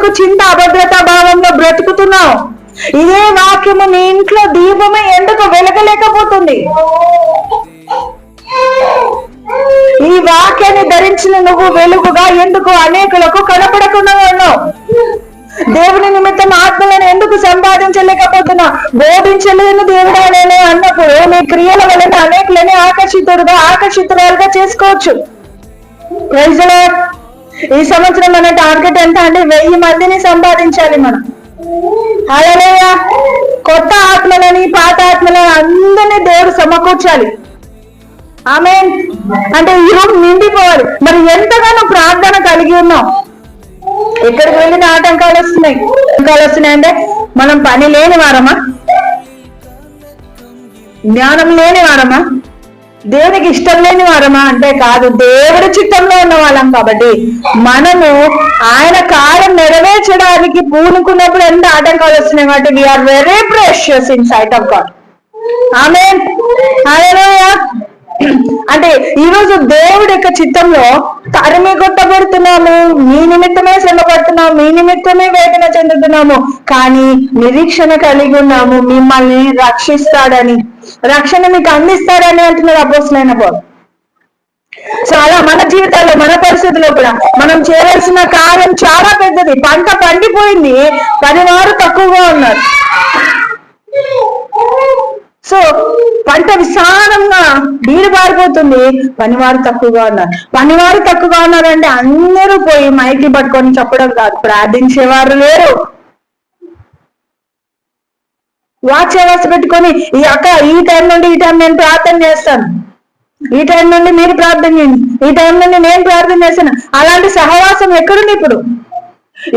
ఎందుకు చింత అభద్రతా భావంలో బ్రతుకుతున్నావు? ఇదే వాక్యము నీ ఇంట్లో దీపమే ఎందుకు వెలగలేకపోతుంది? ఈ వాక్యాన్ని ధరించిన నువ్వు వెలుగుగా ఎందుకు అనేకులకు కనపడకుండా ఉన్నావు? దేవుని నిమిత్తం ఆత్మలను ఎందుకు సంపాదించలేకపోతున్నా? బోధించలేను దేవుడు అనే అన్నప్పుడు నీ క్రియల వలన అనేకులని ఆకర్షితురాలుగా చేసుకోవచ్చు. Praise the Lord. ఈ సంవత్సరం మన టార్గెట్ ఎంత అంటే 1000 మందిని సంపాదించాలి మనం. హల్లెలూయా. కొత్త ఆత్మలని పాత ఆత్మలని అందరినీ దేవుడు సమకూర్చాలి. ఆమేన్. అంటే ఈ రూమ్ నిండిపోవాలి. మరి ఎంతగానో ప్రార్థన కలిగి ఉన్నాం. ఎక్కడికి వెళ్ళిన ఆటంకాలు వస్తున్నాయంటే మనం పని లేని వారమా? జ్ఞానం లేని వారమా? దేవునికి ఇష్టం లేని వారమా అంటే కాదు, దేవుడి చిత్తంలో ఉన్న వాళ్ళం. కాబట్టి మనము ఆయన కార్యం నెరవేర్చడానికి పూనుకున్నప్పుడు ఎంత ఆటంకాలు వస్తున్నాయి కాబట్టి we are very precious in sight of God. Amen. Hallelujah. అంటే ఈరోజు దేవుడి యొక్క చిత్తంలో తరిమి కొట్టబడుతున్నాము, మీ నిమిత్తమే శ్రమ పడుతున్నాము, మీ నిమిత్తమే వేదన చెందుతున్నాము, కానీ నిరీక్షణ కలిగి ఉన్నాము మిమ్మల్ని రక్షిస్తాడని, రక్షణ మీకు అందిస్తాడని అంటున్నారు అపోస్తలుడైన పౌలు. సో అలా మన జీవితాల్లో మన పరిస్థితుల్లో కూడా మనం చేయవలసిన కార్యం చాలా పెద్దది. పంట పండిపోయింది, పనివారు తక్కువగా ఉన్నారు. సో పంట విశాలంగా నీరు పారిపోతుంది, పనివారు తక్కువగా ఉన్నారు. పనివారు తక్కువగా ఉన్నారంటే అందరూ పోయి మైకి పట్టుకొని చెప్పడం కాదు, ప్రార్థించేవారు లేరు. వాచ్ అవర్స్ పెట్టుకొని ఈ టైం నుండి ఈ టైం నేను ప్రార్థన చేస్తాను, ఈ టైం నుండి మీరు ప్రార్థన చేయండి, ఈ టైం నుండి నేను ప్రార్థన చేస్తాను. అలాంటి సహవాసం ఎక్కడుంది ఇప్పుడు?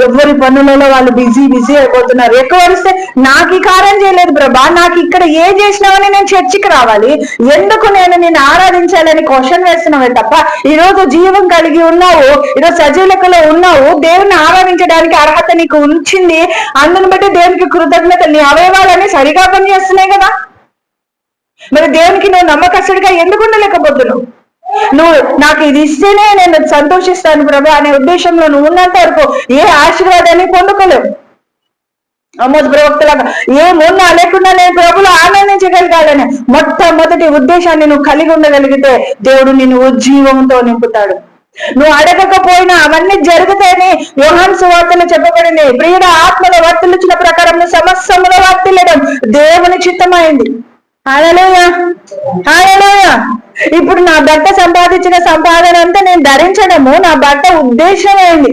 ఎవరి పనులలో వాళ్ళు బిజీ అయిపోతున్నారు. ఎక్కువ వస్తే నాకు ఈ కార్యం చేయలేదు ప్రభా, నాకు ఇక్కడ ఏం చేసినావని నేను చర్చికి రావాలి, ఎందుకు నేను నిన్ను ఆరాధించాలని క్వశ్చన్ వేస్తున్నావే తప్ప ఈరోజు జీవం కలిగి ఉన్నావు, ఈరోజు సజీలకలో ఉన్నావు, దేవుని ఆరాధించడానికి అర్హత నీకు ఉంచింది, అందుని బట్టి దేవునికి కృతజ్ఞత. నీ అవయవాలన్నీ సరిగా పనిచేస్తున్నాయి కదా, మరి దేవునికి నువ్వు నమ్మకస్తుడిగా ఎందుకు ఉండలేకపోతున్నావు? నువ్వు నాకు ఇది ఇస్తేనే నేను సంతోషిస్తాను ప్రభు అనే ఉద్దేశంలో నువ్వు ఉన్నంత వరకు ఏ ఆశీర్వాదాన్ని పొందుకోలేవు. ఆమోస్ ప్రవక్తలాగా ఏమున్నా లేకుండా నేను ప్రభులో ఆనందించగలగాలని మొట్టమొదటి ఉద్దేశాన్ని నువ్వు కలిగి ఉండగలిగితే దేవుడు నిన్ను ఉజ్జీవంతో నింపుతాడు. నువ్వు అడగకపోయినా అవన్నీ జరుగుతాయని యోహాను సువార్తలో చెప్పబడింది. ప్రియుడ ఆత్మలో వర్తిల్చిన ప్రకారం సమస్తములో వర్తిల్లడం దేవుని చిత్తమైంది. హల్లెలూయా, హల్లెలూయా. ఇప్పుడు నా భర్త సంపాదించిన సంపాదన అంతా నేను ధరించడము నా భర్త ఉద్దేశమైంది.